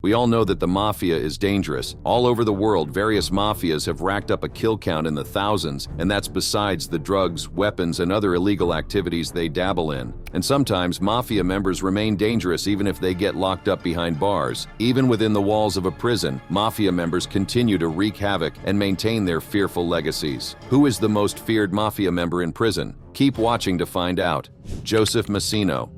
We all know that the Mafia is dangerous. All over the world, various mafias have racked up a kill count in the thousands, and that's besides the drugs, weapons, and other illegal activities they dabble in. And sometimes, Mafia members remain dangerous even if they get locked up behind bars. Even within the walls of a prison, Mafia members continue to wreak havoc and maintain their fearful legacies. Who is the most feared Mafia member in prison? Keep watching to find out. Joseph Massino.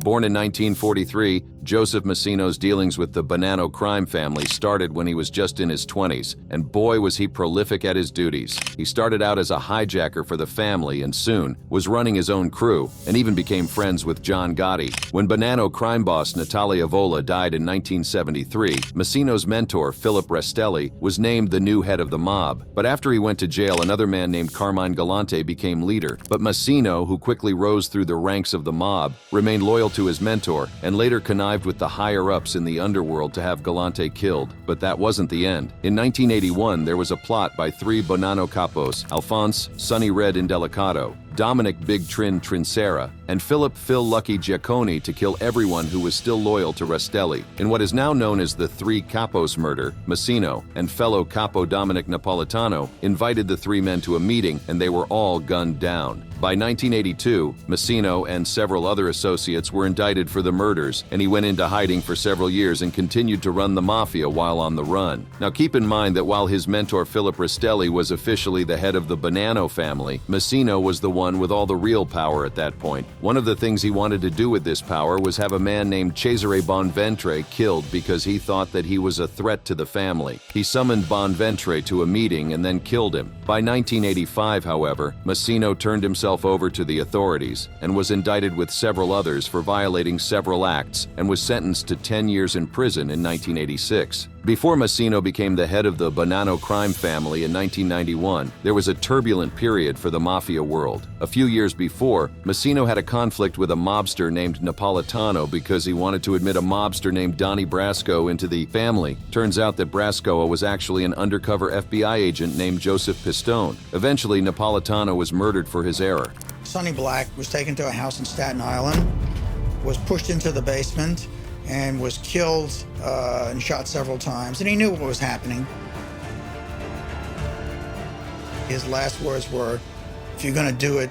Born in 1943, Joseph Massino's dealings with the Bonanno crime family started when he was just in his 20s, and boy was he prolific at his duties. He started out as a hijacker for the family and soon was running his own crew and even became friends with John Gotti. When Bonanno crime boss Natalia Vola died in 1973, Massino's mentor, Philip Restelli, was named the new head of the mob. But after he went to jail, another man named Carmine Galante became leader. But Massino, who quickly rose through the ranks of the mob, remained loyal to his mentor and later connived with the higher-ups in the underworld to have Galante killed. But that wasn't the end. In 1981, there was a plot by three Bonanno capos, Alphonse Sonny Red Indelicato, Dominic Big Trin Trincera, and Philip Phil Lucky Giacconi to kill everyone who was still loyal to Restelli. In what is now known as the Three Capos murder, Massino and fellow capo Dominic Napolitano invited the three men to a meeting and they were all gunned down. By 1982, Massino and several other associates were indicted for the murders, and he went into hiding for several years and continued to run the Mafia while on the run. Now keep in mind that while his mentor Philip Restelli was officially the head of the Bonanno family, Massino was the one with all the real power at that point. One of the things he wanted to do with this power was have a man named Cesare Bonventre killed because he thought that he was a threat to the family. He summoned Bonventre to a meeting and then killed him. By 1985, however, Massino turned himself over to the authorities and was indicted with several others for violating several acts and was sentenced to 10 years in prison in 1986. Before Massino became the head of the Bonanno crime family in 1991, there was a turbulent period for the Mafia world. A few years before, Massino had a conflict with a mobster named Napolitano because he wanted to admit a mobster named Donnie Brasco into the family. Turns out that Brasco was actually an undercover FBI agent named Joseph Pistone. Eventually, Napolitano was murdered for his error. Sonny Black was taken to a house in Staten Island, was pushed into the basement, and was killed and shot several times, and he knew what was happening. His last words were, "If you're gonna do it,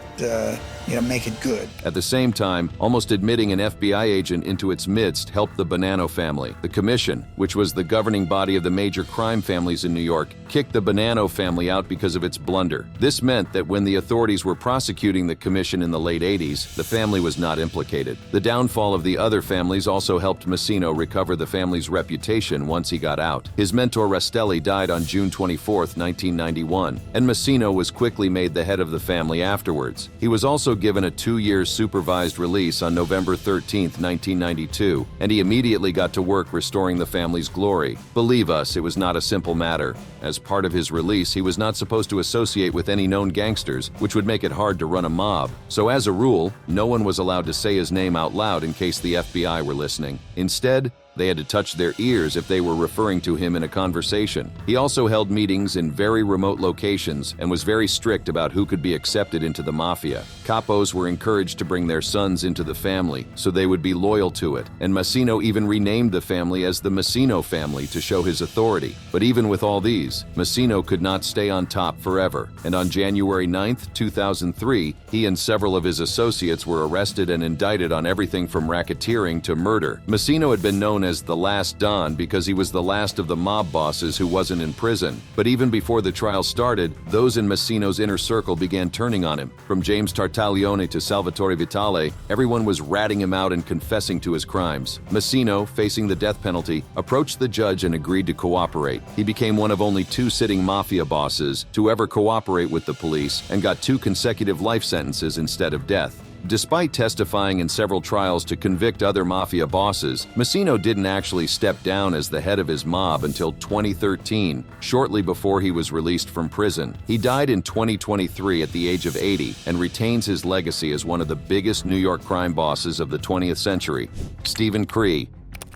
make it good." At the same time, almost admitting an FBI agent into its midst helped the Bonanno family. The Commission, which was the governing body of the major crime families in New York, kicked the Bonanno family out because of its blunder. This meant that when the authorities were prosecuting the Commission in the late 80s, the family was not implicated. The downfall of the other families also helped Massino recover the family's reputation once he got out. His mentor Restelli died on June 24, 1991, and Massino was quickly made the head of the family afterwards. He was also given a 2-year supervised release on November 13, 1992, and he immediately got to work restoring the family's glory. Believe us, it was not a simple matter. As part of his release, he was not supposed to associate with any known gangsters, which would make it hard to run a mob. So as a rule, no one was allowed to say his name out loud in case the FBI were listening. Instead, they had to touch their ears if they were referring to him in a conversation. He also held meetings in very remote locations and was very strict about who could be accepted into the Mafia. Capos were encouraged to bring their sons into the family so they would be loyal to it, and Massino even renamed the family as the Massino family to show his authority. But even with all these, Massino could not stay on top forever, and on January 9, 2003, he and several of his associates were arrested and indicted on everything from racketeering to murder. Massino had been known as the last Don because he was the last of the mob bosses who wasn't in prison. But even before the trial started, those in Massino's inner circle began turning on him. From James Tartaglione to Salvatore Vitale, everyone was ratting him out and confessing to his crimes. Massino, facing the death penalty, approached the judge and agreed to cooperate. He became one of only 2 sitting Mafia bosses to ever cooperate with the police and got 2 consecutive life sentences instead of death. Despite testifying in several trials to convict other Mafia bosses, Massino didn't actually step down as the head of his mob until 2013, shortly before he was released from prison. He died in 2023 at the age of 80 and retains his legacy as one of the biggest New York crime bosses of the 20th century. Stephen Cree.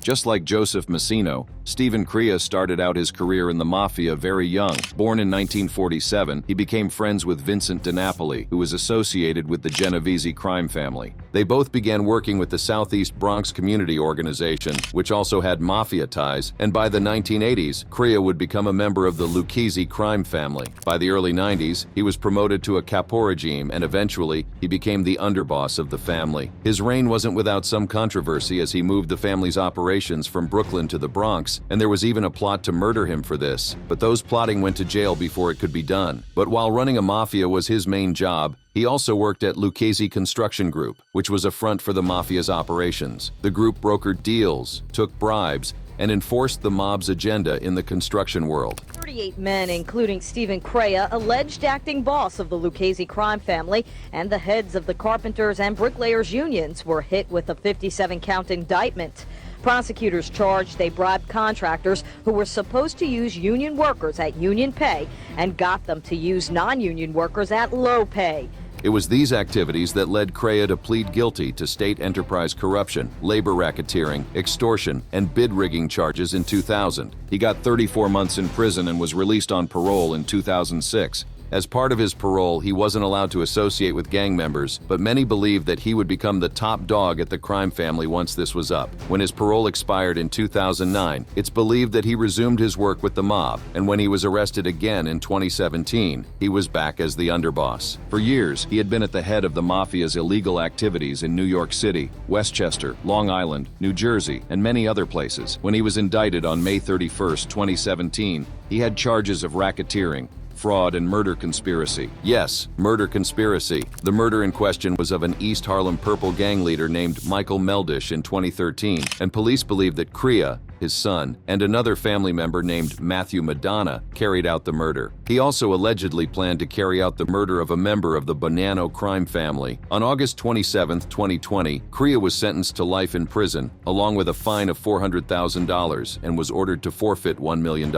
Just like Joseph Massino, Stephen Crea started out his career in the Mafia very young. Born in 1947, he became friends with Vincent DiNapoli, who was associated with the Genovese crime family. They both began working with the Southeast Bronx Community Organization, which also had Mafia ties, and by the 1980s, Crea would become a member of the Lucchese crime family. By the early 90s, he was promoted to a caporegime, and eventually, he became the underboss of the family. His reign wasn't without some controversy as he moved the family's operations from Brooklyn to the Bronx, and there was even a plot to murder him for this. But those plotting went to jail before it could be done. But while running a mafia was his main job, he also worked at Lucchese Construction Group, which was a front for the mafia's operations. The group brokered deals, took bribes, and enforced the mob's agenda in the construction world. 38 men, including Stephen Crea, alleged acting boss of the Lucchese crime family, and the heads of the carpenters and bricklayers unions were hit with a 57-count indictment. Prosecutors charged they bribed contractors who were supposed to use union workers at union pay and got them to use non-union workers at low pay. It was these activities that led Crea to plead guilty to state enterprise corruption, labor racketeering, extortion, and bid rigging charges in 2000. He got 34 months in prison and was released on parole in 2006. As part of his parole, he wasn't allowed to associate with gang members, but many believed that he would become the top dog at the crime family once this was up. When his parole expired in 2009, it's believed that he resumed his work with the mob, and when he was arrested again in 2017, he was back as the underboss. For years, he had been at the head of the mafia's illegal activities in New York City, Westchester, Long Island, New Jersey, and many other places. When he was indicted on May 31, 2017, he had charges of racketeering, fraud, and murder conspiracy. Yes, murder conspiracy. The murder in question was of an East Harlem Purple gang leader named Michael Meldish in 2013, and police believe that Crea, his son, and another family member named Matthew Madonna carried out the murder. He also allegedly planned to carry out the murder of a member of the Bonanno crime family. On August 27, 2020, Crea was sentenced to life in prison, along with a fine of $400,000, and was ordered to forfeit $1 million.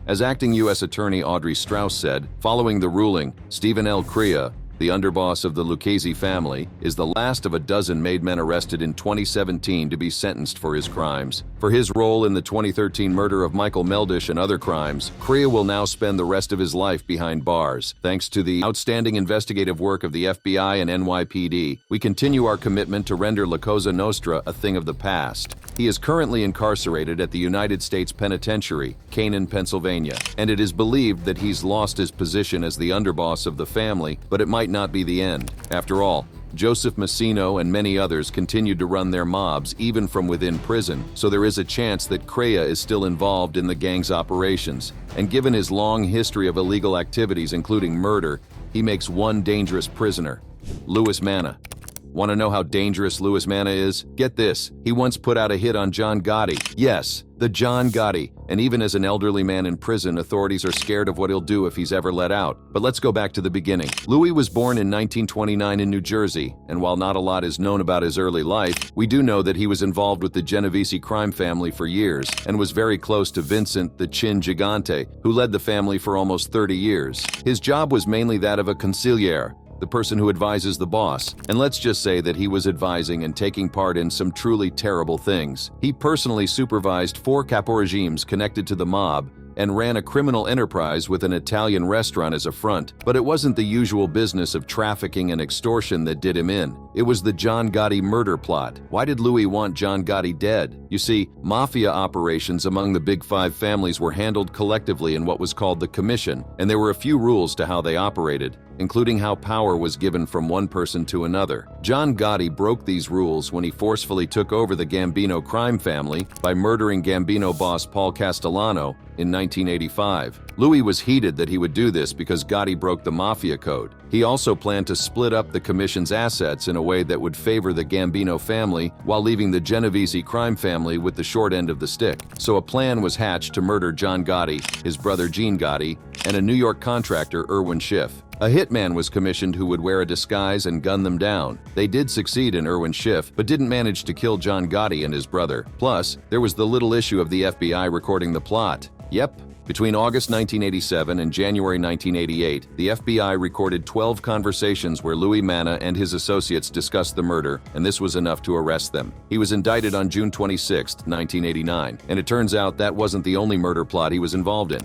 As acting U.S. Attorney Audrey Strauss said, following the ruling, Stephen L. Crea, the underboss of the Lucchese family, is the last of a dozen made men arrested in 2017 to be sentenced for his crimes. For his role in the 2013 murder of Michael Meldish and other crimes, Crea will now spend the rest of his life behind bars. Thanks to the outstanding investigative work of the FBI and NYPD, we continue our commitment to render La Cosa Nostra a thing of the past. He is currently incarcerated at the United States Penitentiary, Canaan, Pennsylvania, and it is believed that he's lost his position as the underboss of the family, but it might not be the end. After all, Joseph Massino and many others continued to run their mobs even from within prison, so there is a chance that Crea is still involved in the gang's operations. And given his long history of illegal activities, including murder, he makes one dangerous prisoner: Louis Manna. Want to know how dangerous Louis Manna is? Get this, he once put out a hit on John Gotti. Yes, the John Gotti. And even as an elderly man in prison, authorities are scared of what he'll do if he's ever let out. But let's go back to the beginning. Louis was born in 1929 in New Jersey, and while not a lot is known about his early life, we do know that he was involved with the Genovese crime family for years, and was very close to Vincent the Chin Gigante, who led the family for almost 30 years. His job was mainly that of a consigliere, the person who advises the boss, and let's just say that he was advising and taking part in some truly terrible things. He personally supervised 4 caporegimes connected to the mob and ran a criminal enterprise with an Italian restaurant as a front. But it wasn't the usual business of trafficking and extortion that did him in. It was the John Gotti murder plot. Why did Louis want John Gotti dead? You see, mafia operations among the Big Five families were handled collectively in what was called the Commission, and there were a few rules to how they operated, including how power was given from one person to another. John Gotti broke these rules when he forcefully took over the Gambino crime family by murdering Gambino boss Paul Castellano in 1985. Louis was heated that he would do this because Gotti broke the Mafia code. He also planned to split up the Commission's assets in a way that would favor the Gambino family while leaving the Genovese crime family with the short end of the stick. So a plan was hatched to murder John Gotti, his brother Gene Gotti, and a New York contractor, Irwin Schiff. A hitman was commissioned who would wear a disguise and gun them down. They did succeed in Irwin Schiff, but didn't manage to kill John Gotti and his brother. Plus, there was the little issue of the FBI recording the plot. Yep, Between August 1987 and January 1988, the FBI recorded 12 conversations where Louis Manna and his associates discussed the murder, and this was enough to arrest them. He was indicted on June 26, 1989, and it turns out that wasn't the only murder plot he was involved in.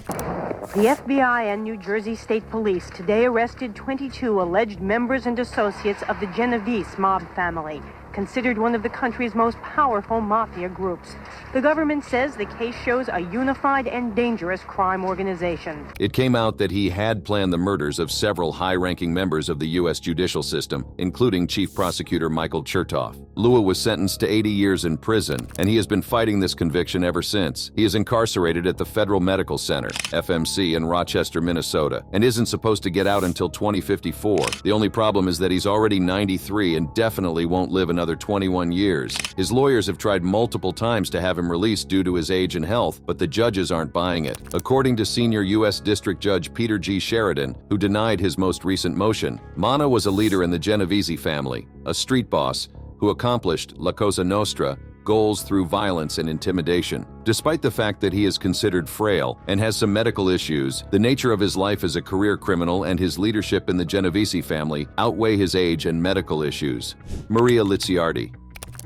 The FBI and New Jersey State Police today arrested 22 alleged members and associates of the Genovese mob family, considered one of the country's most powerful mafia groups. The government says the case shows a unified and dangerous crime organization. It came out that he had planned the murders of several high-ranking members of the U.S. judicial system, including Chief Prosecutor Michael Chertoff. Lua was sentenced to 80 years in prison, and he has been fighting this conviction ever since. He is incarcerated at the Federal Medical Center, FMC, in Rochester, Minnesota, and isn't supposed to get out until 2054. The only problem is that he's already 93 and definitely won't live another 21 years. His lawyers have tried multiple times to have him released due to his age and health, but the judges aren't buying it. According to senior U.S. District Judge Peter G. Sheridan, who denied his most recent motion, Manna was a leader in the Genovese family, a street boss who accomplished La Cosa Nostra goals through violence and intimidation. Despite the fact that he is considered frail and has some medical issues, the nature of his life as a career criminal and his leadership in the Genovese family outweigh his age and medical issues. Maria Licciardi.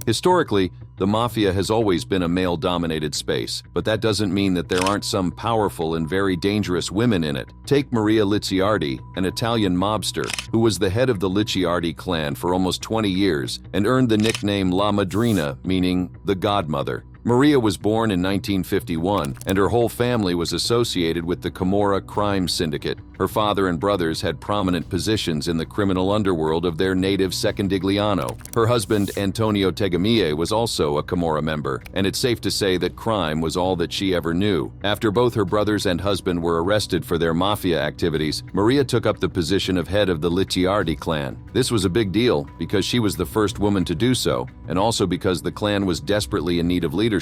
Historically, the Mafia has always been a male-dominated space, but that doesn't mean that there aren't some powerful and very dangerous women in it. Take Maria Licciardi, an Italian mobster who was the head of the Licciardi clan for almost 20 years and earned the nickname La Madrina, meaning the godmother. Maria was born in 1951, and her whole family was associated with the Camorra crime syndicate. Her father and brothers had prominent positions in the criminal underworld of their native Secondigliano. Her husband, Antonio Tegamie, was also a Camorra member, and it's safe to say that crime was all that she ever knew. After both her brothers and husband were arrested for their mafia activities, Maria took up the position of head of the Licciardi clan. This was a big deal because she was the first woman to do so, and also because the clan was desperately in need of leadership.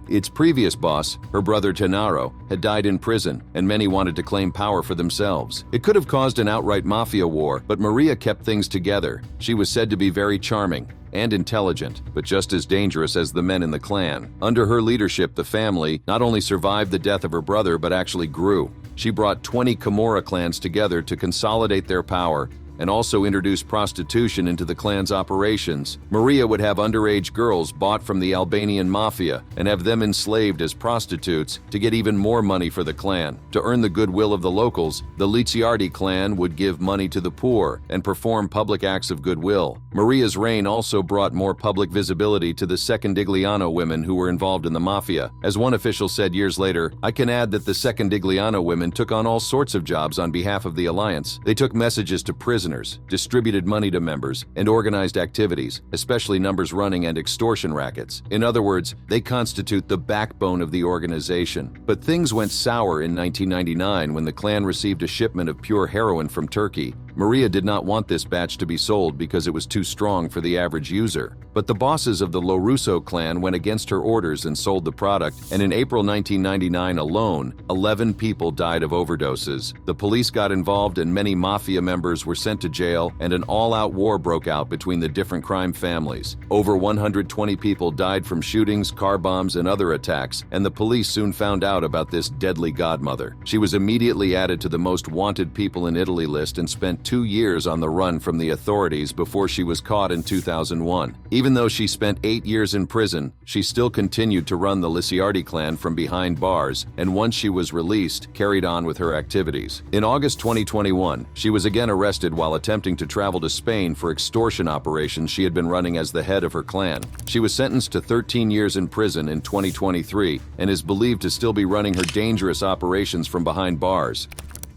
Its previous boss, her brother Gennaro, had died in prison, and many wanted to claim power for themselves. It could have caused an outright mafia war, but Maria kept things together. She was said to be very charming and intelligent, but just as dangerous as the men in the clan. Under her leadership, the family not only survived the death of her brother, but actually grew. She brought 20 Camorra clans together to consolidate their power and also introduced prostitution into the clan's operations. Maria would have underage girls bought from the Albanian mafia and have them enslaved as prostitutes to get even more money for the clan. To earn the goodwill of the locals, the Licciardi clan would give money to the poor and perform public acts of goodwill. Maria's reign also brought more public visibility to the Secondigliano women who were involved in the mafia. As one official said years later, "I can add that the Secondigliano women took on all sorts of jobs on behalf of the alliance. They took messages to prisoners, distributed money to members, and organized activities, especially numbers running and extortion rackets. In other words, they constitute the backbone of the organization." But things went sour in 1999 when the clan received a shipment of pure heroin from Turkey. Maria did not want this batch to be sold because it was too strong for the average user. But the bosses of the Lo Russo clan went against her orders and sold the product, and in April 1999 alone, 11 people died of overdoses. The police got involved and many mafia members were sent to jail, and an all-out war broke out between the different crime families. Over 120 people died from shootings, car bombs, and other attacks, and the police soon found out about this deadly godmother. She was immediately added to the most wanted people in Italy list and spent 2 years on the run from the authorities before she was caught in 2001. Even though she spent 8 years in prison, she still continued to run the Licciardi clan from behind bars, and once she was released, carried on with her activities. In August 2021, she was again arrested while attempting to travel to Spain for extortion operations she had been running as the head of her clan. She was sentenced to 13 years in prison in 2023 and is believed to still be running her dangerous operations from behind bars.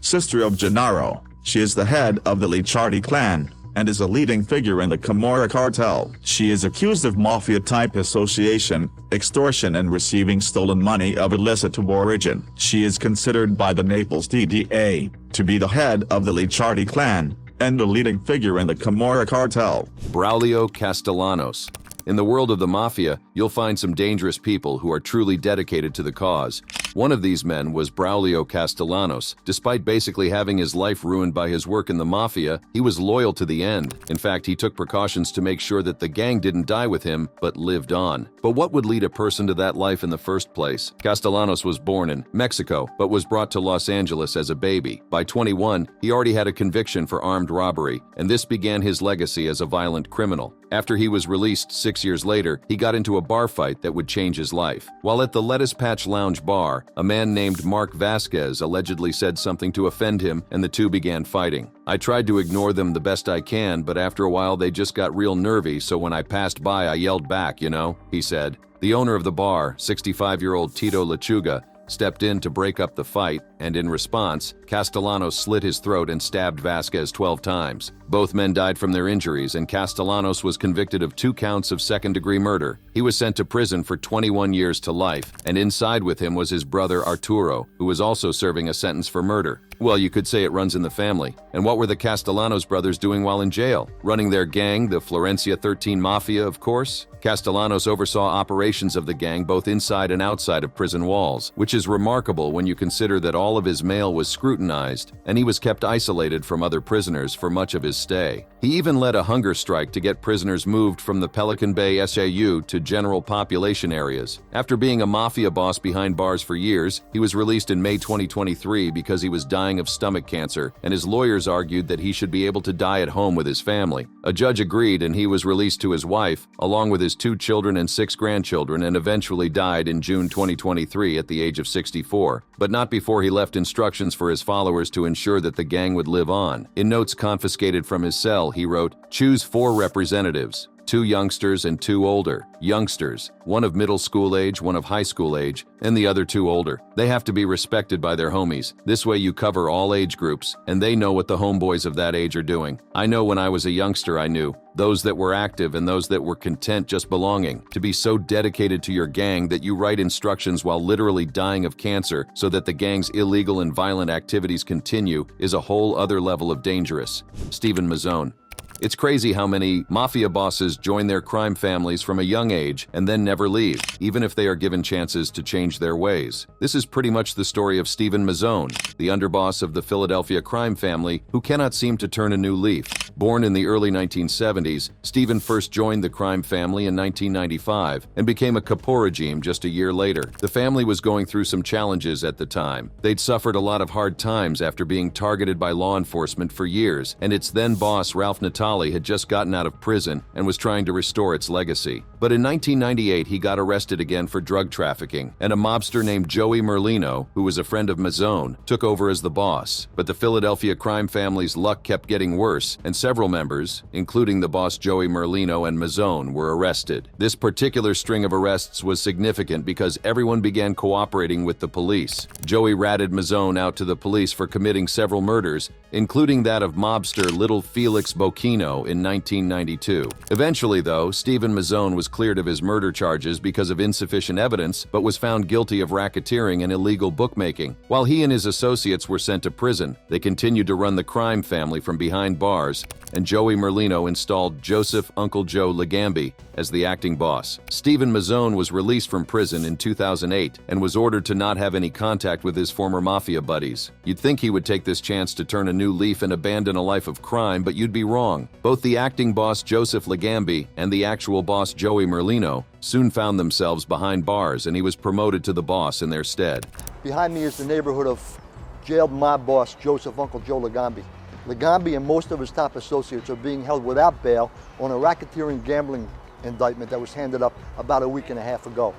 Sister of Gennaro, she is the head of the Licciardi clan and is a leading figure in the Camorra cartel. She is accused of mafia-type association, extortion and receiving stolen money of illicit origin. She is considered by the Naples DDA to be the head of the Licciardi clan and a leading figure in the Camorra cartel. Bralo Castellanos. In the world of the Mafia, you'll find some dangerous people who are truly dedicated to the cause. One of these men was Bralo Castellanos. Despite basically having his life ruined by his work in the Mafia, he was loyal to the end. In fact, he took precautions to make sure that the gang didn't die with him, but lived on. But what would lead a person to that life in the first place? Castellanos was born in Mexico, but was brought to Los Angeles as a baby. By 21, he already had a conviction for armed robbery, and this began his legacy as a violent criminal. After he was released 6 years later, he got into a bar fight that would change his life. While at the Lettuce Patch Lounge bar, a man named Mark Vasquez allegedly said something to offend him, and the two began fighting. I tried to ignore them the best I can, but after a while they just got real nervy, so when I passed by I yelled back, he said. The owner of the bar, 65-year-old Tito Lechuga, stepped in to break up the fight, and in response, Castellanos slit his throat and stabbed Vasquez 12 times. Both men died from their injuries, and Castellanos was convicted of 2 counts of second-degree murder. He was sent to prison for 21 years to life, and inside with him was his brother Arturo, who was also serving a sentence for murder. Well, you could say it runs in the family. And what were the Castellanos brothers doing while in jail? Running their gang, the Florencia 13 Mafia, of course? Castellanos oversaw operations of the gang both inside and outside of prison walls, which is remarkable when you consider that all of his mail was scrutinized, and he was kept isolated from other prisoners for much of his stay. He even led a hunger strike to get prisoners moved from the Pelican Bay SAU to general population areas. After being a Mafia boss behind bars for years, he was released in May 2023 because he was dying of stomach cancer, and his lawyers argued that he should be able to die at home with his family. A judge agreed, and he was released to his wife, along with his 2 children and 6 grandchildren, and eventually died in June 2023 at the age of 64, but not before he left instructions for his followers to ensure that the gang would live on. In notes confiscated from his cell, he wrote, "Choose 4 representatives. 2 youngsters and 2 older. Youngsters, 1 of middle school age, 1 of high school age, and the other 2 older. They have to be respected by their homies. This way you cover all age groups, and they know what the homeboys of that age are doing. I know when I was a youngster I knew. Those that were active and those that were content just belonging. To be so dedicated to your gang that you write instructions while literally dying of cancer so that the gang's illegal and violent activities continue is a whole other level of dangerous." Stephen Mazone. It's crazy how many Mafia bosses join their crime families from a young age and then never leave, even if they are given chances to change their ways. This is pretty much the story of Stephen Mazone, the underboss of the Philadelphia crime family who cannot seem to turn a new leaf. Born in the early 1970s, Stephen first joined the crime family in 1995 and became a caporregime just a year later. The family was going through some challenges at the time. They'd suffered a lot of hard times after being targeted by law enforcement for years, and its then boss, Ralph Natali, had just gotten out of prison and was trying to restore its legacy. But in 1998, he got arrested again for drug trafficking, and a mobster named Joey Merlino, who was a friend of Mazone, took over as the boss. But the Philadelphia crime family's luck kept getting worse, and several members, including the boss Joey Merlino and Mazone, were arrested. This particular string of arrests was significant because everyone began cooperating with the police. Joey ratted Mazone out to the police for committing several murders, including that of mobster Little Felix Bocchino in 1992. Eventually, though, Stephen Mazone was cleared of his murder charges because of insufficient evidence, but was found guilty of racketeering and illegal bookmaking. While he and his associates were sent to prison, they continued to run the crime family from behind bars, and Joey Merlino installed Joseph Uncle Joe Legambi as the acting boss. Stephen Mazone was released from prison in 2008 and was ordered to not have any contact with his former Mafia buddies. You'd think he would take this chance to turn a new leaf and abandon a life of crime, but you'd be wrong. Both the acting boss Joseph Legambi and the actual boss Joey Merlino soon found themselves behind bars, and he was promoted to the boss in their stead. Behind me is the neighborhood of jailed mob boss Joseph Uncle Joe Legambi. Legambi and most of his top associates are being held without bail on a racketeering gambling indictment that was handed up about a week and a half ago.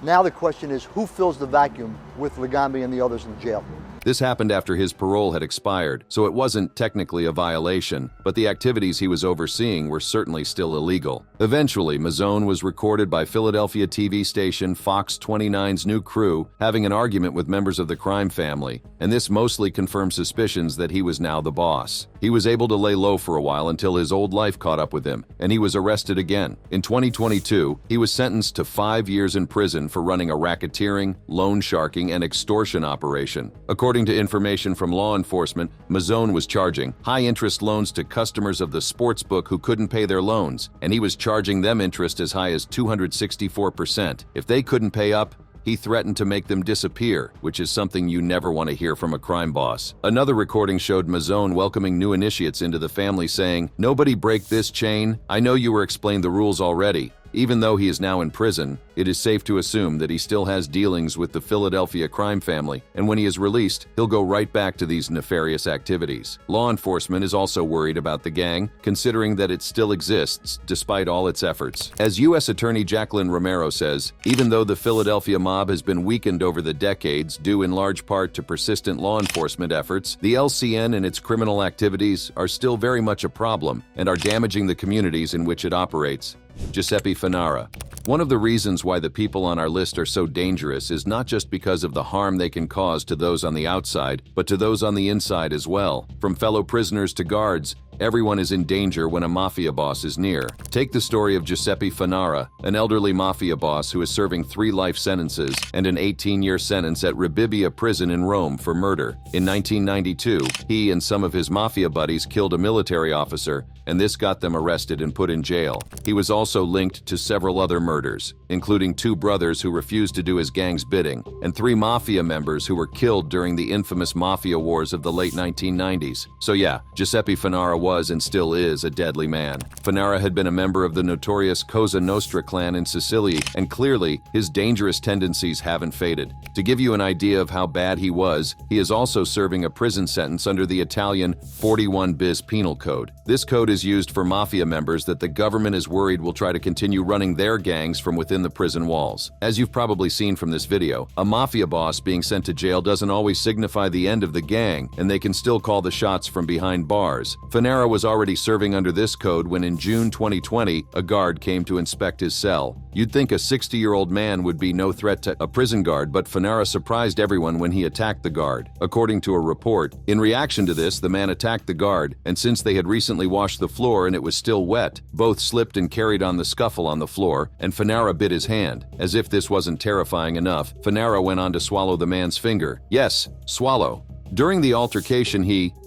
Now the question is, who fills the vacuum with Legambi and the others in jail? This happened after his parole had expired, so it wasn't technically a violation, but the activities he was overseeing were certainly still illegal. Eventually, Mazone was recorded by Philadelphia TV station Fox 29's new crew having an argument with members of the crime family, and this mostly confirmed suspicions that he was now the boss. He was able to lay low for a while until his old life caught up with him, and he was arrested again. In 2022, he was sentenced to 5 years in prison for running a racketeering, loan sharking, and extortion operation. According to information from law enforcement, Mazone was charging high-interest loans to customers of the sportsbook who couldn't pay their loans, and he was charging them interest as high as 264%. If they couldn't pay up, he threatened to make them disappear, which is something you never want to hear from a crime boss. Another recording showed Mazone welcoming new initiates into the family, saying, "Nobody break this chain. I know you were explained the rules already." Even though he is now in prison, it is safe to assume that he still has dealings with the Philadelphia crime family, and when he is released, he'll go right back to these nefarious activities. Law enforcement is also worried about the gang, considering that it still exists despite all its efforts. As U.S. Attorney Jacqueline Romero says, even though the Philadelphia mob has been weakened over the decades due in large part to persistent law enforcement efforts, the LCN and its criminal activities are still very much a problem and are damaging the communities in which it operates. Giuseppe Farara. One of the reasons why the people on our list are so dangerous is not just because of the harm they can cause to those on the outside, but to those on the inside as well. From fellow prisoners to guards, everyone is in danger when a mafia boss is near. Take the story of Giuseppe Farara, an elderly mafia boss who is serving 3 life sentences and an 18-year sentence at Rebibbia prison in Rome for murder. In 1992, he and some of his mafia buddies killed a military officer, and this got them arrested and put in jail. He was also linked to several other murders, including 2 brothers who refused to do his gang's bidding, and 3 mafia members who were killed during the infamous mafia wars of the late 1990s. So yeah, Giuseppe Farara was and still is a deadly man. Farara had been a member of the notorious Cosa Nostra clan in Sicily, and clearly, his dangerous tendencies haven't faded. To give you an idea of how bad he was, he is also serving a prison sentence under the Italian 41 bis penal code. This code is used for mafia members that the government is worried will try to continue running their gangs from within the prison walls. As you've probably seen from this video, a mafia boss being sent to jail doesn't always signify the end of the gang, and they can still call the shots from behind bars. Farara was already serving under this code when in June 2020, a guard came to inspect his cell. You'd think a 60-year-old man would be no threat to a prison guard, but Farara surprised everyone when he attacked the guard. According to a report, in reaction to this, the man attacked the guard, and since they had recently washed the floor and it was still wet, both slipped and carried on the scuffle on the floor, and Farara bit his hand. As if this wasn't terrifying enough, Farara went on to swallow the man's finger. Yes, swallow. During the altercation,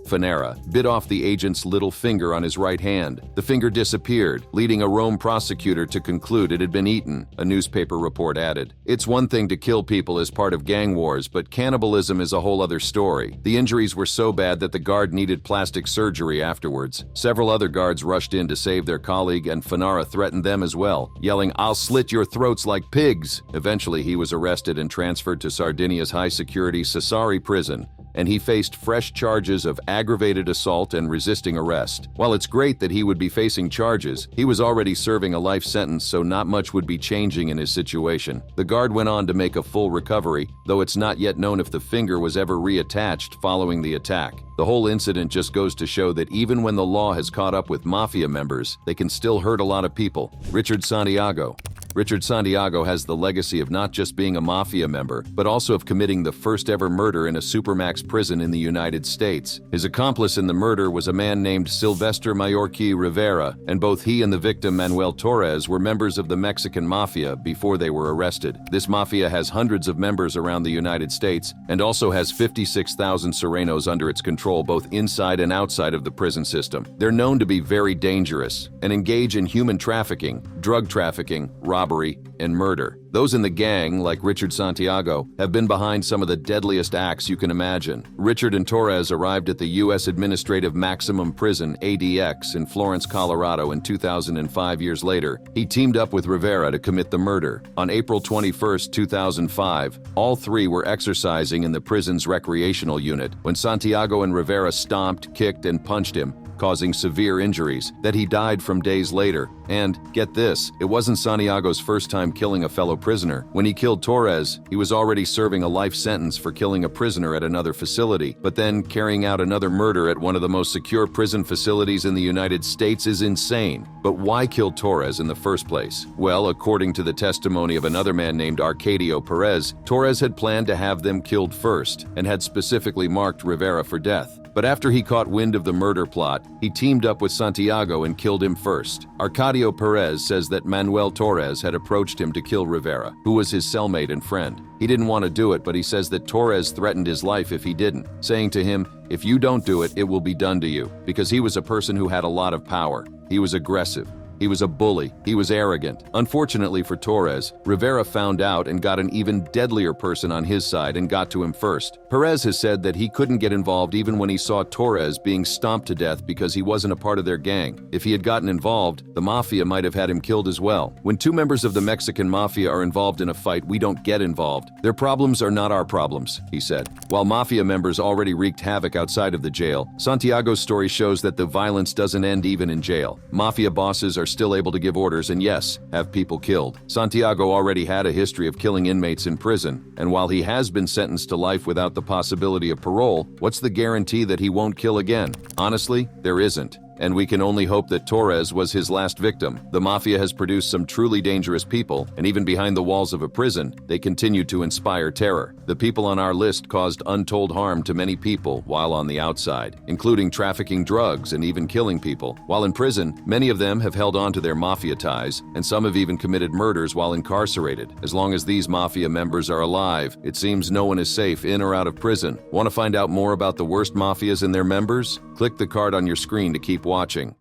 Farara, bit off the agent's little finger on his right hand. The finger disappeared, leading a Rome prosecutor to conclude it had been eaten, a newspaper report added. It's one thing to kill people as part of gang wars, but cannibalism is a whole other story. The injuries were so bad that the guard needed plastic surgery afterwards. Several other guards rushed in to save their colleague, and Farara threatened them as well, yelling, "I'll slit your throats like pigs!" Eventually, he was arrested and transferred to Sardinia's high-security Sassari prison, and he faced fresh charges of aggravated assault and resisting arrest. While it's great that he would be facing charges, he was already serving a life sentence, so not much would be changing in his situation. The guard went on to make a full recovery, though it's not yet known if the finger was ever reattached following the attack. The whole incident just goes to show that even when the law has caught up with mafia members, they can still hurt a lot of people. Richard Santiago. Richard Santiago has the legacy of not just being a mafia member, but also of committing the first ever murder in a supermax prison in the United States. His accomplice in the murder was a man named Silvestre Mayorki Rivera, and both he and the victim Manuel Torres were members of the Mexican Mafia before they were arrested. This mafia has hundreds of members around the United States and also has 56,000 Serenos under its control both inside and outside of the prison system. They're known to be very dangerous and engage in human trafficking, drug trafficking, robbery, and murder. Those in the gang, like Richard Santiago, have been behind some of the deadliest acts you can imagine. Richard and Torres arrived at the U.S. Administrative Maximum Prison, ADX, in Florence, Colorado in 2005. Years later, he teamed up with Rivera to commit the murder. On April 21, 2005, all 3 were exercising in the prison's recreational unit when Santiago and Rivera stomped, kicked, and punched him, causing severe injuries, that he died from days later. And, get this, it wasn't Santiago's first time killing a fellow prisoner. When he killed Torres, he was already serving a life sentence for killing a prisoner at another facility, but then carrying out another murder at one of the most secure prison facilities in the United States is insane. But why kill Torres in the first place? Well, according to the testimony of another man named Arcadio Perez, Torres had planned to have them killed first and had specifically marked Rivera for death. But after he caught wind of the murder plot, he teamed up with Santiago and killed him first. Arcadio Perez says that Manuel Torres had approached him to kill Rivera, who was his cellmate and friend. He didn't want to do it, but he says that Torres threatened his life if he didn't, saying to him, "If you don't do it, it will be done to you," because he was a person who had a lot of power. He was aggressive. He was a bully. He was arrogant. Unfortunately for Torres, Rivera found out and got an even deadlier person on his side and got to him first. Perez has said that he couldn't get involved even when he saw Torres being stomped to death because he wasn't a part of their gang. If he had gotten involved, the Mafia might have had him killed as well. When two members of the Mexican Mafia are involved in a fight, we don't get involved. Their problems are not our problems, he said. While Mafia members already wreaked havoc outside of the jail, Santiago's story shows that the violence doesn't end even in jail. Mafia bosses are still able to give orders and, yes, have people killed. Santiago already had a history of killing inmates in prison, and while he has been sentenced to life without the possibility of parole, what's the guarantee that he won't kill again? Honestly, there isn't. And we can only hope that Torres was his last victim. The Mafia has produced some truly dangerous people, and even behind the walls of a prison, they continue to inspire terror. The people on our list caused untold harm to many people while on the outside, including trafficking drugs and even killing people. While in prison, many of them have held on to their Mafia ties, and some have even committed murders while incarcerated. As long as these Mafia members are alive, it seems no one is safe in or out of prison. Want to find out more about the worst Mafias and their members? Click the card on your screen to keep watching.